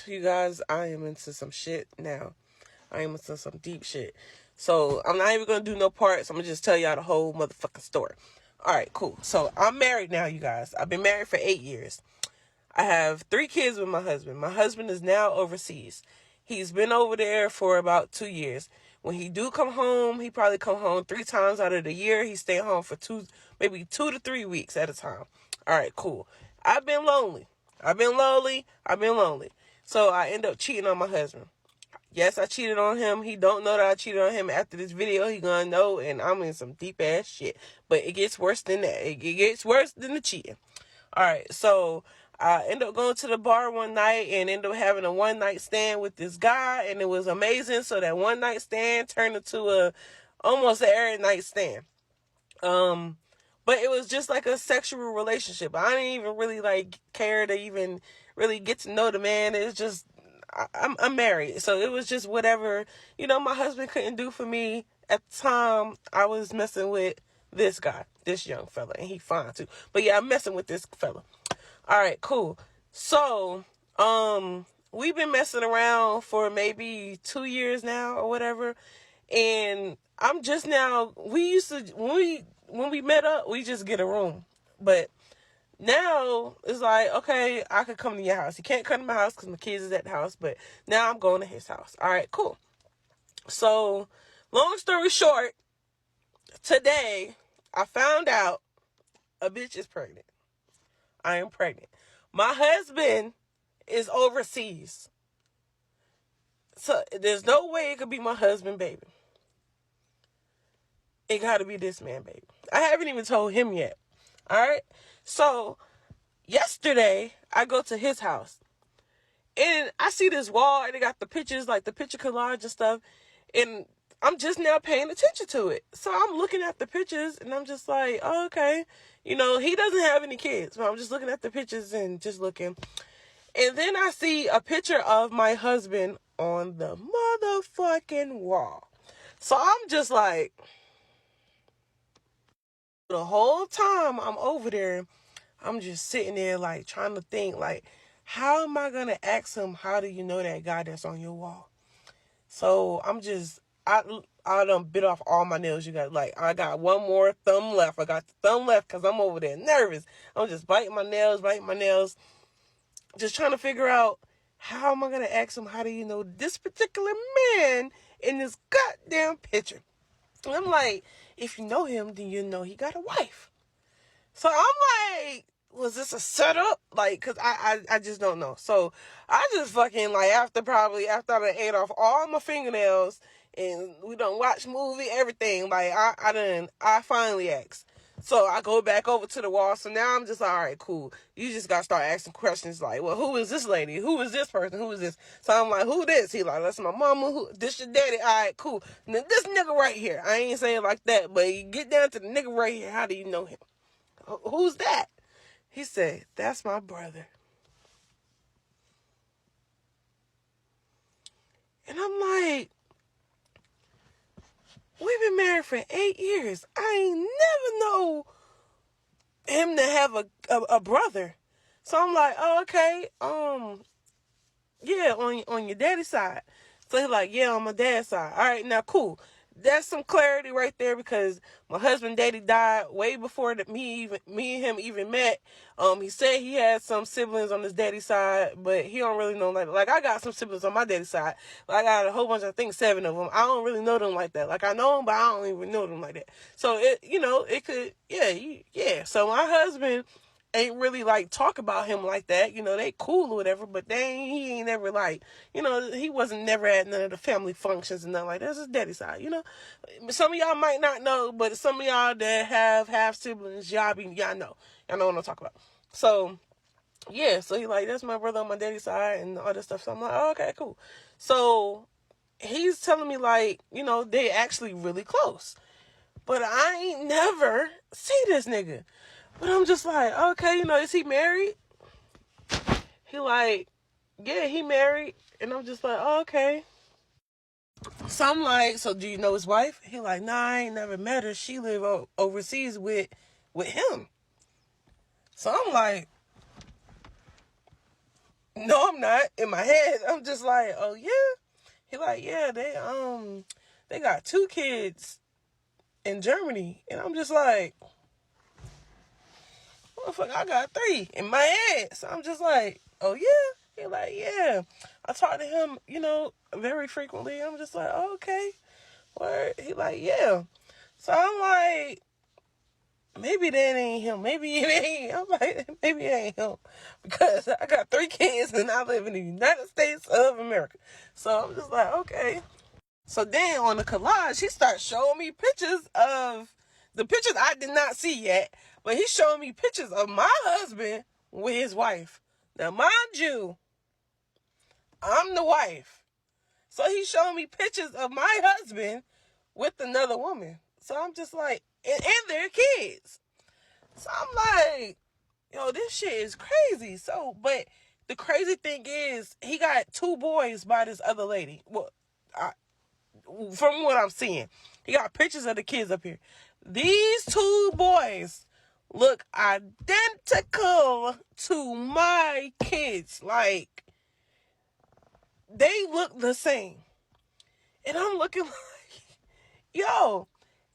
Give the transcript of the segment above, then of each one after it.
You guys, I am into some shit now. I am into some deep shit. So, I'm not even going to do no parts. I'm going to just tell y'all the whole motherfucking story. Alright, cool. So, I'm married now, you guys. I've been married for 8 years. I have 3 kids with my husband. My husband is now overseas. He's been over there for about 2 years. When he do come home, he probably come home 3 times out of the year. He stay home for maybe 2 to 3 weeks at a time. Alright, cool. I've been lonely. I've been lonely. So I end up cheating on my husband. Yes, I cheated on him. He don't know that I cheated on him. After this video, he gonna know, and I'm in some deep ass shit. But it gets worse than that. It gets worse than the cheating. Alright, so I ended up going to the bar one night and ended up having a one night stand with this guy, and it was amazing. So that one night stand turned into almost an every night stand. But it was just like a sexual relationship. I didn't even really care to even really get to know the man. It's just I'm married, so it was just whatever my husband couldn't do for me at the time. I was messing with this guy, this young fella, and he fine too. But yeah, I'm messing with this fella. All right, cool. So we've been messing around for maybe 2 years now or whatever, and I'm just now. We used to when we met up, we just get a room, but now it's like, okay, I could come to your house. He can't come to my house because my kids is at the house, but now I'm going to his house. All right, cool. So, long story short, today I found out a bitch is pregnant. I am pregnant. My husband is overseas. So, there's no way it could be my husband, baby. It got to be this man, baby. I haven't even told him yet. All right? So, yesterday, I go to his house. And I see this wall, and it got the pictures, like the picture collage and stuff. And I'm just now paying attention to it. So, I'm looking at the pictures, and I'm just like, oh, okay. He doesn't have any kids. So, I'm just looking at the pictures and just looking. And then I see a picture of my husband on the motherfucking wall. So, I'm just like, the whole time I'm over there, I'm just sitting there like trying to think like, how am I going to ask him, how do you know that guy that's on your wall? So I done bit off all my nails. You got I got one more thumb left. I got the thumb left because I'm over there nervous. I'm just biting my nails, just trying to figure out, how am I going to ask him, how do you know this particular man in this goddamn picture? And I'm like, if you know him, then you know he got a wife. So I'm like, was this a setup? Cause I just don't know. So I just fucking after I done ate off all my fingernails and we done watch movie, everything, I finally asked. So I go back over to the wall. So now I'm just like, all right, cool. You just gotta start asking questions like, well, who is this lady? Who is this person? Who is this? So I'm like, who this? He like, that's my mama. Who? This your daddy? All right, cool. Now this nigga right here. I ain't saying like that, but you get down to the nigga right here. How do you know him? Who's that? He said, that's my brother. And I'm like, we've been married for 8 years. I ain't never know him to have a brother. So I'm like, oh, okay, yeah, on your daddy's side. So he's like, yeah, on my dad's side. All right, now cool. That's some clarity right there because my husband daddy died way before me and him even met. He said he had some siblings on his daddy's side, but he don't really know like I got some siblings on my daddy's side. I got a whole bunch, I think 7 of them. I don't really know them like that. I know them, but I don't even know them like that. So it could, yeah. So my husband ain't really talk about him like that. They cool or whatever, but he ain't never he wasn't never at none of the family functions and nothing like that. That's his daddy side, Some of y'all might not know, but some of y'all that have half siblings, y'all know. Y'all know what I'm talking about. So, yeah, so he that's my brother on my daddy's side and all this stuff. So I'm like, oh, okay, cool. So he's telling me they actually really close. But I ain't never see this nigga. But I'm just like, okay, is he married? He yeah, he married. And I'm just like, oh, okay. So I'm like, so do you know his wife? He nah, I ain't never met her. She live overseas with him. So I'm like, No, I'm not. In my head, I'm just like, oh yeah. He like, yeah, they got 2 kids in Germany, and I'm just like, motherfucker, I got 3 in my head. So I'm just like, oh yeah. He like, yeah. I talk to him, very frequently. I'm just like, oh, okay. Word. He like, yeah. So I'm like, maybe that ain't him. Maybe it ain't. I'm like, maybe it ain't him. Because I got 3 kids and I live in the United States of America. So I'm just like, okay. So then on the collage, he starts showing me pictures of the pictures I did not see yet. But he's showing me pictures of my husband with his wife. Now, mind you, I'm the wife. So he's showing me pictures of my husband with another woman. So I'm just like, and their kids. So I'm like, yo, this shit is crazy. So, but the crazy thing is, he got 2 boys by this other lady. Well, from what I'm seeing, he got pictures of the kids up here. These 2 boys look identical to my kids. Like, they look the same. And I'm looking like, yo.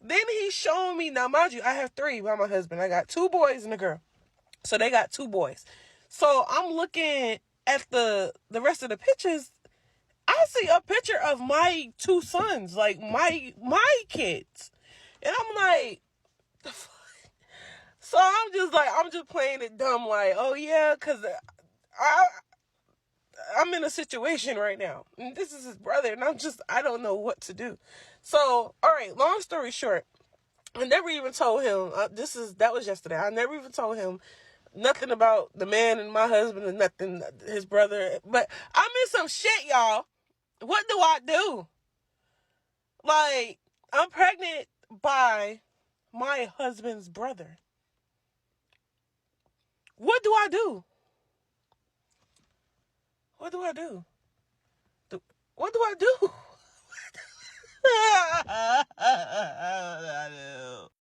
Then he's showing me, now mind you, I have 3 by my husband. I got 2 boys and a girl. So they got 2 boys. So I'm looking at the rest of the pictures. I see a picture of my 2 sons, like my kids. And I'm like, the fuck? So I'm just playing it dumb, like, oh yeah, because I'm in a situation right now. And this is his brother, and I don't know what to do. So, all right, long story short, I never even told him, that was yesterday. I never even told him nothing about the man and my husband and nothing, his brother. But I'm in some shit, y'all. What do I do? Like, I'm pregnant by my husband's brother. What do I do? What do I do? What do I do? What do I do?